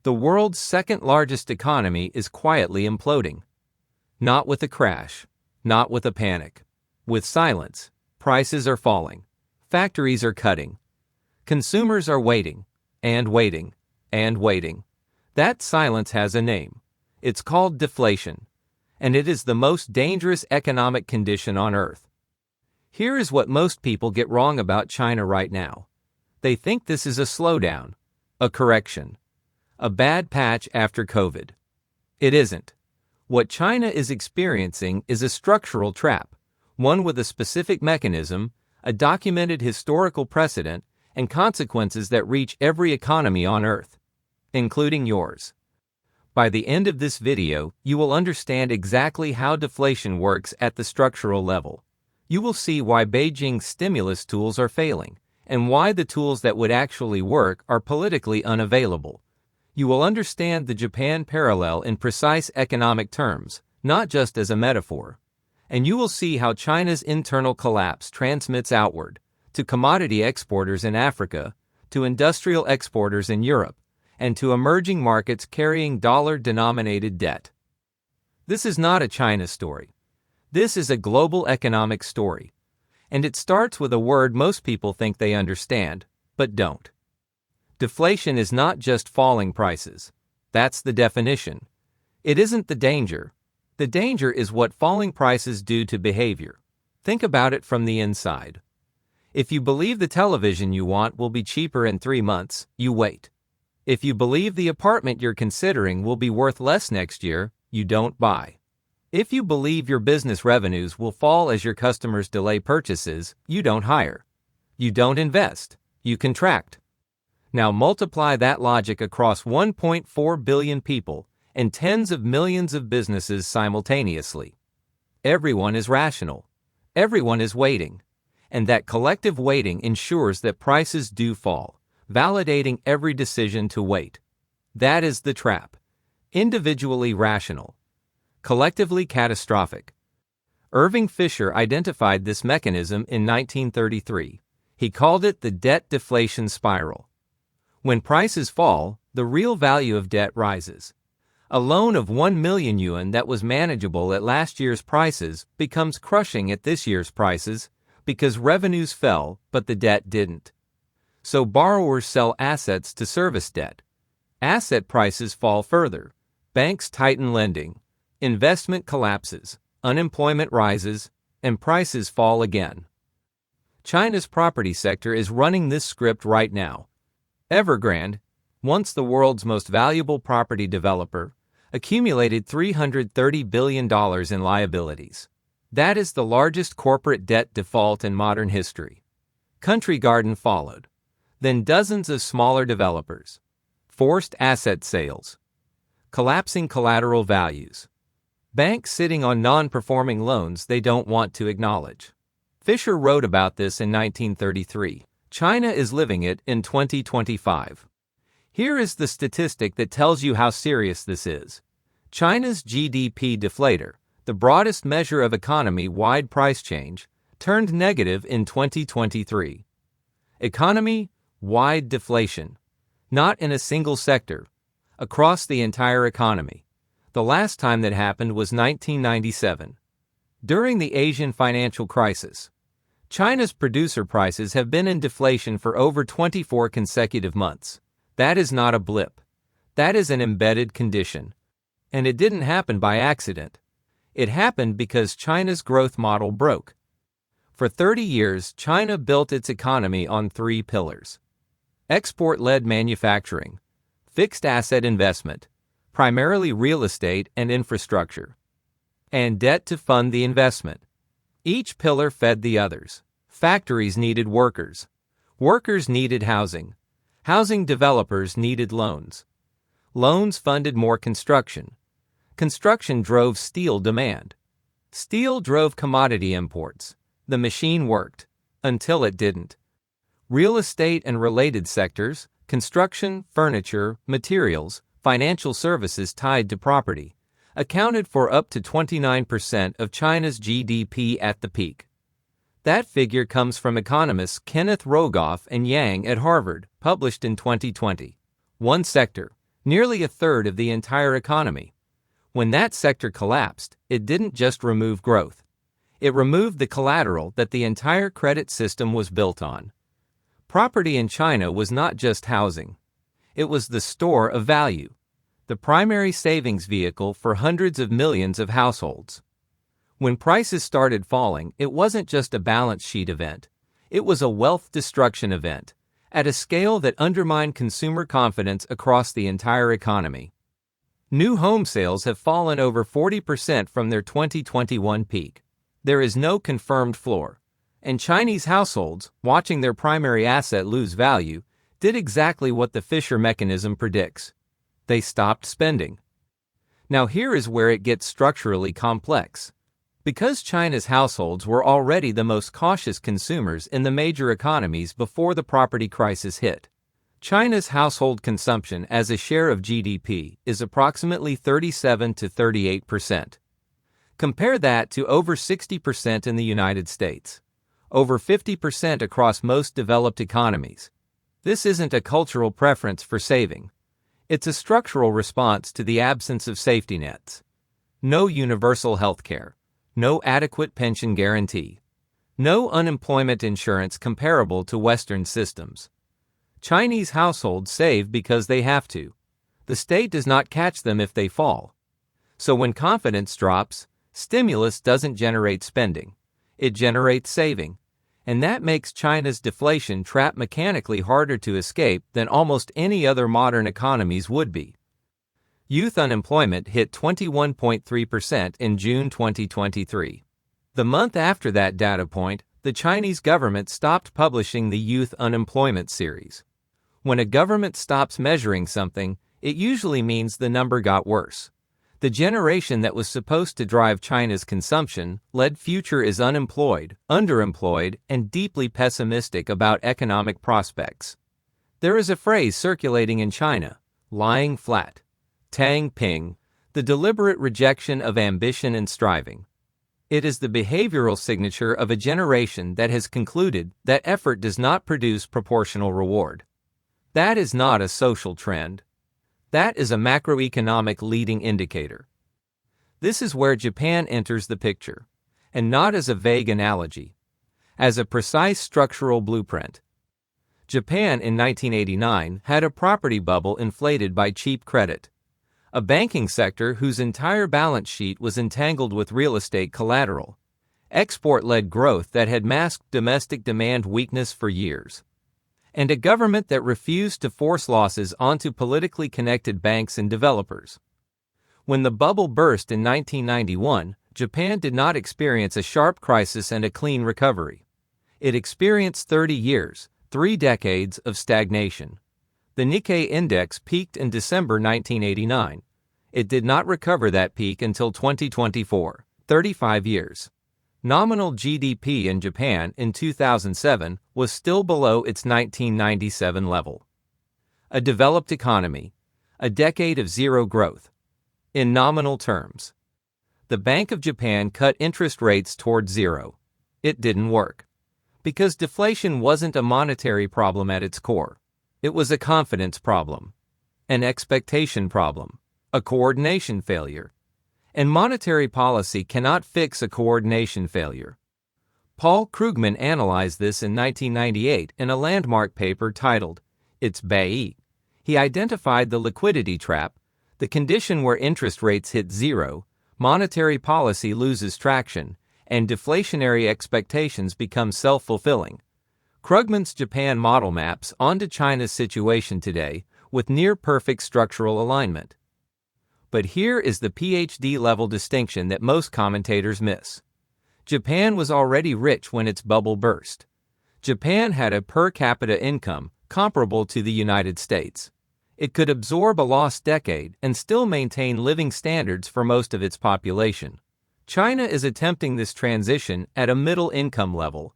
The world's second-largest economy is quietly imploding. Not with a crash, not with a panic. With silence. Prices are falling. Factories are cutting. Consumers are waiting, and waiting, and waiting. That silence has a name. It's called deflation, and it is the most dangerous economic condition on Earth. Here is what most people get wrong about China right now. They think this is a slowdown, a correction, a bad patch after COVID. It isn't. What China is experiencing is a structural trap, one with a specific mechanism, a documented historical precedent, and consequences that reach every economy on Earth, including yours. By the end of this video, you will understand exactly how deflation works at the structural level. You will see why Beijing's stimulus tools are failing, and why the tools that would actually work are politically unavailable. You will understand the Japan parallel in precise economic terms, not just as a metaphor. And you will see how China's internal collapse transmits outward, to commodity exporters in Africa, to industrial exporters in Europe, and to emerging markets carrying dollar-denominated debt. This is not a China story. This is a global economic story. And it starts with a word most people think they understand, but don't. Deflation is not just falling prices. That's the definition. It isn't the danger. The danger is what falling prices do to behavior. Think about it from the inside. If you believe the television you want will be cheaper in 3 months, you wait. If you believe the apartment you're considering will be worth less next year, you don't buy. If you believe your business revenues will fall as your customers delay purchases, you don't hire. You don't invest. You contract. Now multiply that logic across 1.4 billion people and tens of millions of businesses simultaneously. Everyone is rational. Everyone is waiting. And that collective waiting ensures that prices do fall, validating every decision to wait. That is the trap. Individually rational. Collectively catastrophic. Irving Fisher identified this mechanism in 1933. He called it the debt-deflation spiral. When prices fall, the real value of debt rises. A loan of 1 million yuan that was manageable at last year's prices becomes crushing at this year's prices because revenues fell but the debt didn't. So borrowers sell assets to service debt. Asset prices fall further. Banks tighten lending. Investment collapses. Unemployment rises. And prices fall again. China's property sector is running this script right now. Evergrande, once the world's most valuable property developer, accumulated $330 billion in liabilities. That is the largest corporate debt default in modern history. Country Garden followed. Then dozens of smaller developers. Forced asset sales. Collapsing collateral values. Banks sitting on non-performing loans they don't want to acknowledge. Fisher wrote about this in 1933. China is living it in 2025. Here is the statistic that tells you how serious this is. China's GDP deflator, the broadest measure of economy-wide price change, turned negative in 2023. Economy-wide deflation. Not in a single sector. Across the entire economy. The last time that happened was 1997. During the Asian financial crisis. China's producer prices have been in deflation for over 24 consecutive months. That is not a blip. That is an embedded condition. And it didn't happen by accident. It happened because China's growth model broke. For 30 years, China built its economy on 3 pillars. Export-led manufacturing, fixed asset investment, primarily real estate and infrastructure, and debt to fund the investment. Each pillar fed the others. Factories needed workers. Workers needed housing. Housing developers needed loans. Loans funded more construction. Construction drove steel demand. Steel drove commodity imports. The machine worked. Until it didn't. Real estate and related sectors, construction, furniture, materials, financial services tied to property, accounted for up to 29% of China's GDP at the peak. That figure comes from economists Kenneth Rogoff and Yang at Harvard, published in 2020. One sector, nearly a third of the entire economy. When that sector collapsed, it didn't just remove growth. It removed the collateral that the entire credit system was built on. Property in China was not just housing. It was the store of value, the primary savings vehicle for hundreds of millions of households. When prices started falling, it wasn't just a balance sheet event. It was a wealth destruction event, at a scale that undermined consumer confidence across the entire economy. New home sales have fallen over 40% from their 2021 peak. There is no confirmed floor, and Chinese households, watching their primary asset lose value, did exactly what the Fisher mechanism predicts. They stopped spending. Now here is where it gets structurally complex. Because China's households were already the most cautious consumers in the major economies before the property crisis hit, China's household consumption as a share of GDP is approximately 37 to 38%. Compare that to over 60% in the United States, over 50% across most developed economies. This isn't a cultural preference for saving. It's a structural response to the absence of safety nets. No universal health care. No adequate pension guarantee. No unemployment insurance comparable to Western systems. Chinese households save because they have to. The state does not catch them if they fall. So when confidence drops, stimulus doesn't generate spending. It generates saving. And that makes China's deflation trap mechanically harder to escape than almost any other modern economies would be. Youth unemployment hit 21.3% in June 2023. The month after that data point, the Chinese government stopped publishing the Youth Unemployment Series. When a government stops measuring something, it usually means the number got worse. The generation that was supposed to drive China's consumption led future is unemployed, underemployed, and deeply pessimistic about economic prospects. There is a phrase circulating in China, lying flat. Tang Ping, the deliberate rejection of ambition and striving. It is the behavioral signature of a generation that has concluded that effort does not produce proportional reward. That is not a social trend. That is a macroeconomic leading indicator. This is where Japan enters the picture, and not as a vague analogy, as a precise structural blueprint. Japan in 1989 had a property bubble inflated by cheap credit. A banking sector whose entire balance sheet was entangled with real estate collateral, export-led growth that had masked domestic demand weakness for years, and a government that refused to force losses onto politically connected banks and developers. When the bubble burst in 1991, Japan did not experience a sharp crisis and a clean recovery. It experienced 30 years, 3 decades of stagnation. The Nikkei index peaked in December 1989. It did not recover that peak until 2024, 35 years. Nominal GDP in Japan in 2007 was still below its 1997 level. A developed economy, a decade of zero growth. In nominal terms, the Bank of Japan cut interest rates toward zero. It didn't work. Because deflation wasn't a monetary problem at its core. It was a confidence problem, an expectation problem, a coordination failure. And monetary policy cannot fix a coordination failure. Paul Krugman analyzed this in 1998 in a landmark paper titled, It's Bei. He identified the liquidity trap, the condition where interest rates hit zero, monetary policy loses traction, and deflationary expectations become self-fulfilling. Krugman's Japan model maps onto China's situation today with near-perfect structural alignment. But here is the PhD-level distinction that most commentators miss. Japan was already rich when its bubble burst. Japan had a per capita income comparable to the United States. It could absorb a lost decade and still maintain living standards for most of its population. China is attempting this transition at a middle income level,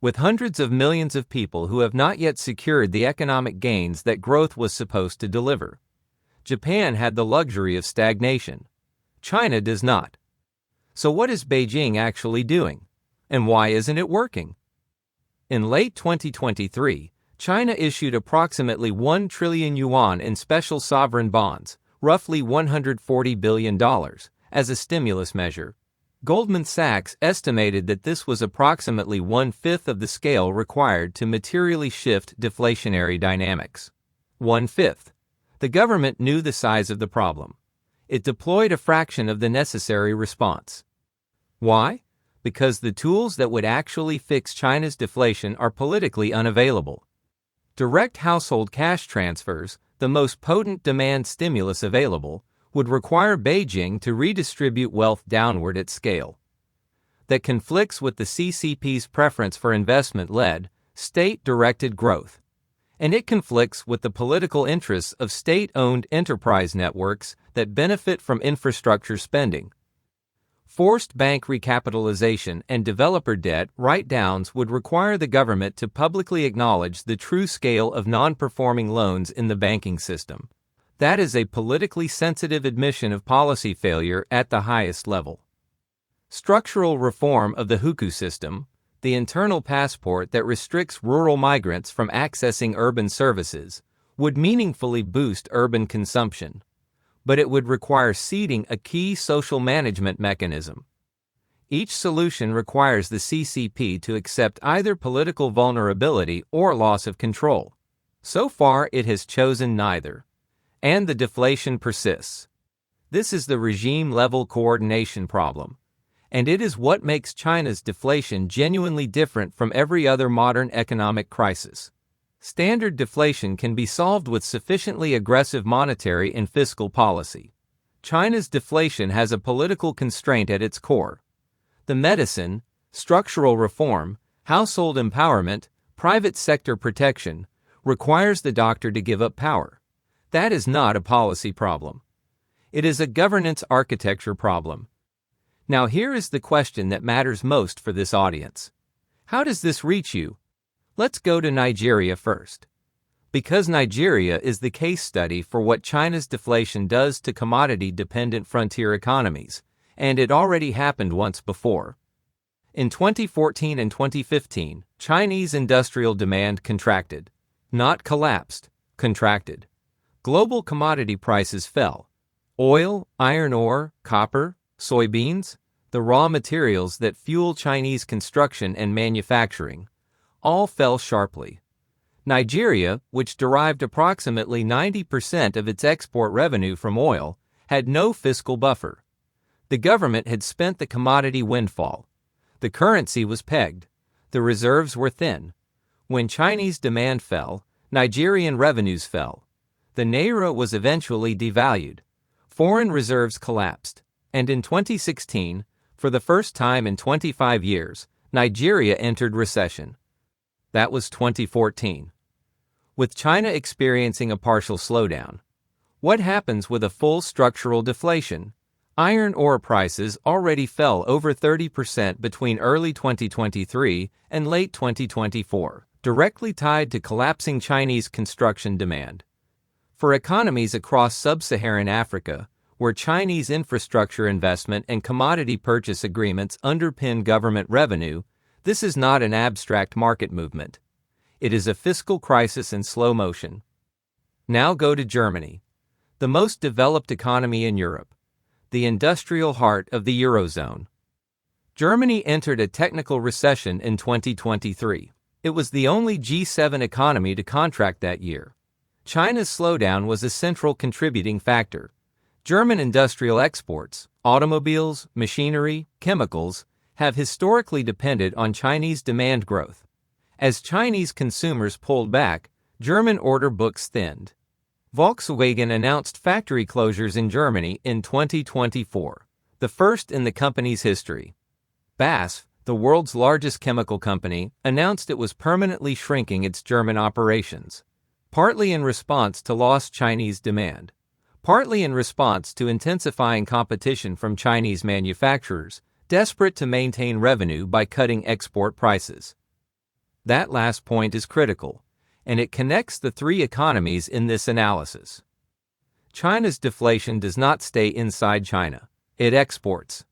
with hundreds of millions of people who have not yet secured the economic gains that growth was supposed to deliver. Japan had the luxury of stagnation. China does not. So what is Beijing actually doing? And why isn't it working? In late 2023, China issued approximately 1 trillion yuan in special sovereign bonds, roughly $140 billion, as a stimulus measure. Goldman Sachs estimated that this was approximately one-fifth of the scale required to materially shift deflationary dynamics. One-fifth. The government knew the size of the problem. It deployed a fraction of the necessary response. Why? Because the tools that would actually fix China's deflation are politically unavailable. Direct household cash transfers, the most potent demand stimulus available, would require Beijing to redistribute wealth downward at scale. That conflicts with the CCP's preference for investment-led, state-directed growth. And it conflicts with the political interests of state-owned enterprise networks that benefit from infrastructure spending. Forced bank recapitalization and developer debt write-downs would require the government to publicly acknowledge the true scale of non-performing loans in the banking system. That is a politically sensitive admission of policy failure at the highest level. Structural reform of the hukou system, the internal passport that restricts rural migrants from accessing urban services, would meaningfully boost urban consumption. But it would require seeding a key social management mechanism. Each solution requires the CCP to accept either political vulnerability or loss of control. So far, it has chosen neither. And the deflation persists. This is the regime-level coordination problem. And it is what makes China's deflation genuinely different from every other modern economic crisis. Standard deflation can be solved with sufficiently aggressive monetary and fiscal policy. China's deflation has a political constraint at its core. The medicine, structural reform, household empowerment, private sector protection, requires the doctor to give up power. That is not a policy problem. It is a governance architecture problem. Now here is the question that matters most for this audience. How does this reach you? Let's go to Nigeria first. Because Nigeria is the case study for what China's deflation does to commodity-dependent frontier economies, and it already happened once before. In 2014 and 2015, Chinese industrial demand contracted. Not collapsed, contracted. Global commodity prices fell. Oil, iron ore, copper, soybeans, the raw materials that fuel Chinese construction and manufacturing, all fell sharply. Nigeria, which derived approximately 90% of its export revenue from oil, had no fiscal buffer. The government had spent the commodity windfall. The currency was pegged. The reserves were thin. When Chinese demand fell, Nigerian revenues fell. The naira was eventually devalued. Foreign reserves collapsed. And in 2016, for the first time in 25 years, Nigeria entered recession. That was 2014. With China experiencing a partial slowdown, what happens with a full structural deflation? Iron ore prices already fell over 30% between early 2023 and late 2024, directly tied to collapsing Chinese construction demand. For economies across sub-Saharan Africa, where Chinese infrastructure investment and commodity purchase agreements underpin government revenue, this is not an abstract market movement. It is a fiscal crisis in slow motion. Now go to Germany, the most developed economy in Europe, the industrial heart of the Eurozone. Germany entered a technical recession in 2023. It was the only G7 economy to contract that year. China's slowdown was a central contributing factor. German industrial exports, automobiles, machinery, chemicals, have historically depended on Chinese demand growth. As Chinese consumers pulled back, German order books thinned. Volkswagen announced factory closures in Germany in 2024, the first in the company's history. BASF, the world's largest chemical company, announced it was permanently shrinking its German operations, partly in response to lost Chinese demand, partly in response to intensifying competition from Chinese manufacturers, desperate to maintain revenue by cutting export prices. That last point is critical, and it connects the three economies in this analysis. China's deflation does not stay inside China. It exports.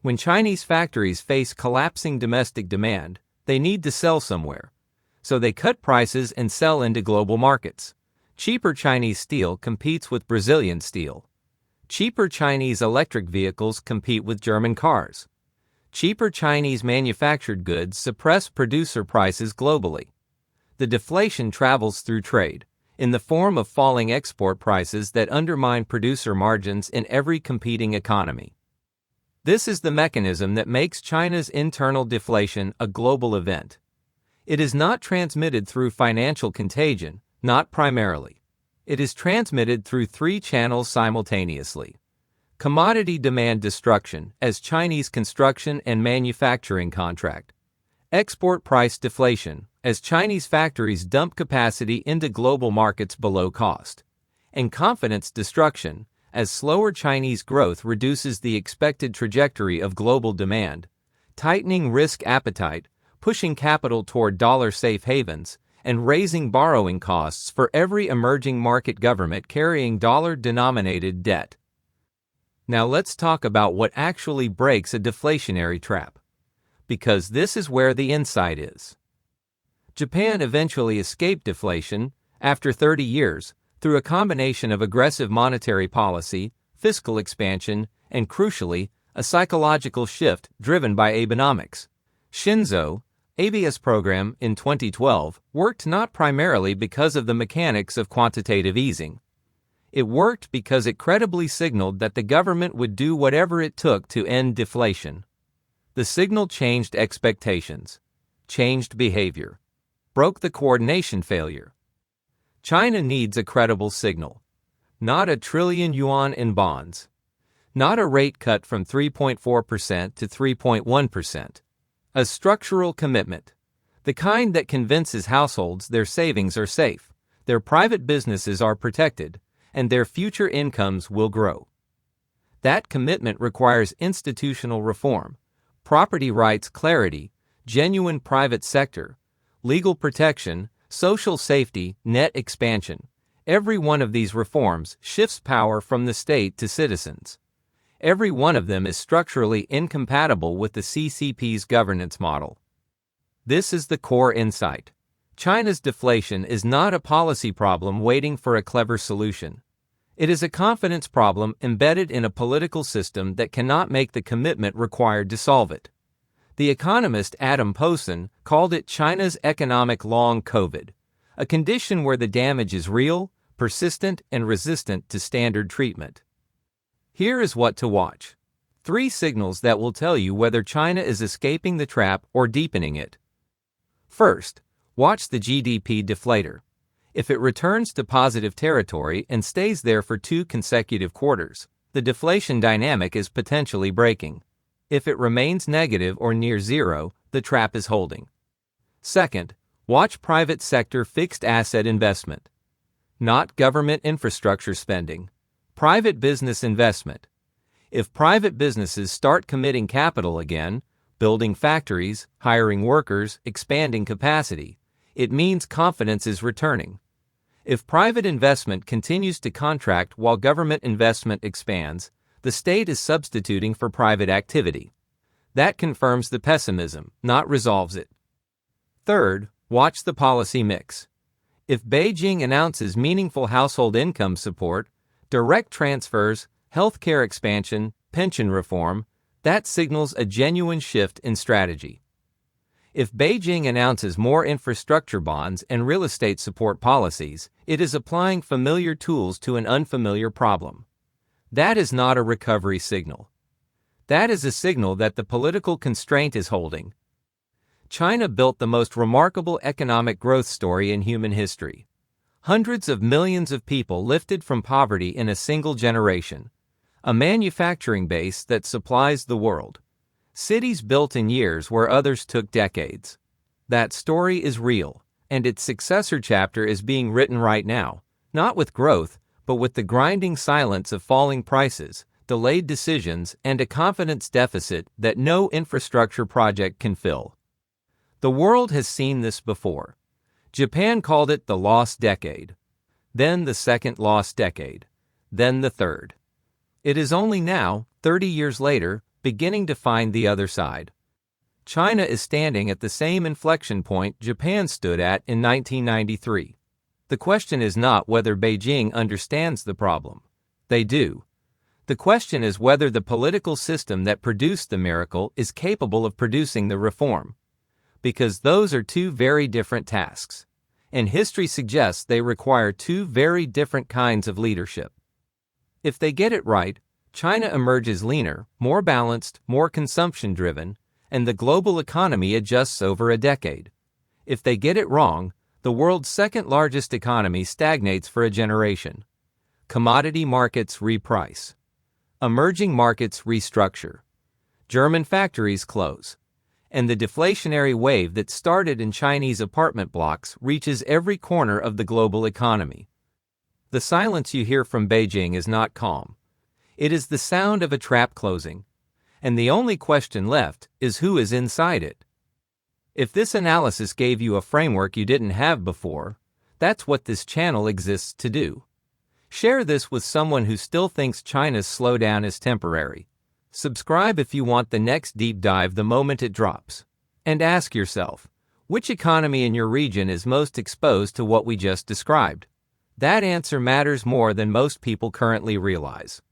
When Chinese factories face collapsing domestic demand, they need to sell somewhere. so they cut prices and sell into global markets. Cheaper Chinese steel competes with Brazilian steel. Cheaper Chinese electric vehicles compete with German cars. Cheaper Chinese manufactured goods suppress producer prices globally. The deflation travels through trade, in the form of falling export prices that undermine producer margins in every competing economy. This is the mechanism that makes China's internal deflation a global event. It is not transmitted through financial contagion, not primarily. It is transmitted through three channels simultaneously. Commodity demand destruction, as Chinese construction and manufacturing contract. Export price deflation, as Chinese factories dump capacity into global markets below cost. And confidence destruction, as slower Chinese growth reduces the expected trajectory of global demand, tightening risk appetite, pushing capital toward dollar-safe havens, and raising borrowing costs for every emerging market government carrying dollar-denominated debt. Now let's talk about what actually breaks a deflationary trap, because this is where the insight is. Japan eventually escaped deflation, after 30 years, through a combination of aggressive monetary policy, fiscal expansion, and crucially, a psychological shift driven by Abenomics. Shinzo Abe's program in 2012 worked not primarily because of the mechanics of quantitative easing. It worked because it credibly signaled that the government would do whatever it took to end deflation. The signal changed expectations, changed behavior, broke the coordination failure. China needs a credible signal, not a trillion yuan in bonds, not a rate cut from 3.4% to 3.1%. A structural commitment, the kind that convinces households their savings are safe, their private businesses are protected, and their future incomes will grow. That commitment requires institutional reform, property rights clarity, genuine private sector, legal protection, social safety, net expansion. Every one of these reforms shifts power from the state to citizens. Every one of them is structurally incompatible with the CCP's governance model. This is the core insight. China's deflation is not a policy problem waiting for a clever solution. It is a confidence problem embedded in a political system that cannot make the commitment required to solve it. The economist Adam Posen called it China's economic long COVID, a condition where the damage is real, persistent, and resistant to standard treatment. Here is what to watch. 3 signals that will tell you whether China is escaping the trap or deepening it. First, watch the GDP deflator. If it returns to positive territory and stays there for 2 consecutive quarters, the deflation dynamic is potentially breaking. If it remains negative or near zero, the trap is holding. Second, watch private sector fixed asset investment. Not government infrastructure spending. Private business investment. If private businesses start committing capital again, building factories, hiring workers, expanding capacity, it means confidence is returning. If private investment continues to contract while government investment expands, the state is substituting for private activity. That confirms the pessimism, not resolves it. Third, watch the policy mix. If Beijing announces meaningful household income support, direct transfers, healthcare expansion, pension reform, that signals a genuine shift in strategy. If Beijing announces more infrastructure bonds and real estate support policies, it is applying familiar tools to an unfamiliar problem. That is not a recovery signal. That is a signal that the political constraint is holding. China built the most remarkable economic growth story in human history. Hundreds of millions of people lifted from poverty in a single generation. A manufacturing base that supplies the world. Cities built in years where others took decades. That story is real, and its successor chapter is being written right now, not with growth, but with the grinding silence of falling prices, delayed decisions, and a confidence deficit that no infrastructure project can fill. The world has seen this before. Japan called it the lost decade, then the second lost decade, then the third. It is only now, 30 years later, beginning to find the other side. China is standing at the same inflection point Japan stood at in 1993. The question is not whether Beijing understands the problem. They do. The question is whether the political system that produced the miracle is capable of producing the reform. Because those are two very different tasks. And history suggests they require two very different kinds of leadership. If they get it right, China emerges leaner, more balanced, more consumption-driven, and the global economy adjusts over a decade. If they get it wrong, the world's second-largest economy stagnates for a generation. Commodity markets reprice. Emerging markets restructure. German factories close. And the deflationary wave that started in Chinese apartment blocks reaches every corner of the global economy. The silence you hear from Beijing is not calm. It is the sound of a trap closing. And the only question left is who is inside it. If this analysis gave you a framework you didn't have before, that's what this channel exists to do. Share this with someone who still thinks China's slowdown is temporary. Subscribe if you want the next deep dive the moment it drops. And ask yourself, which economy in your region is most exposed to what we just described? That answer matters more than most people currently realize.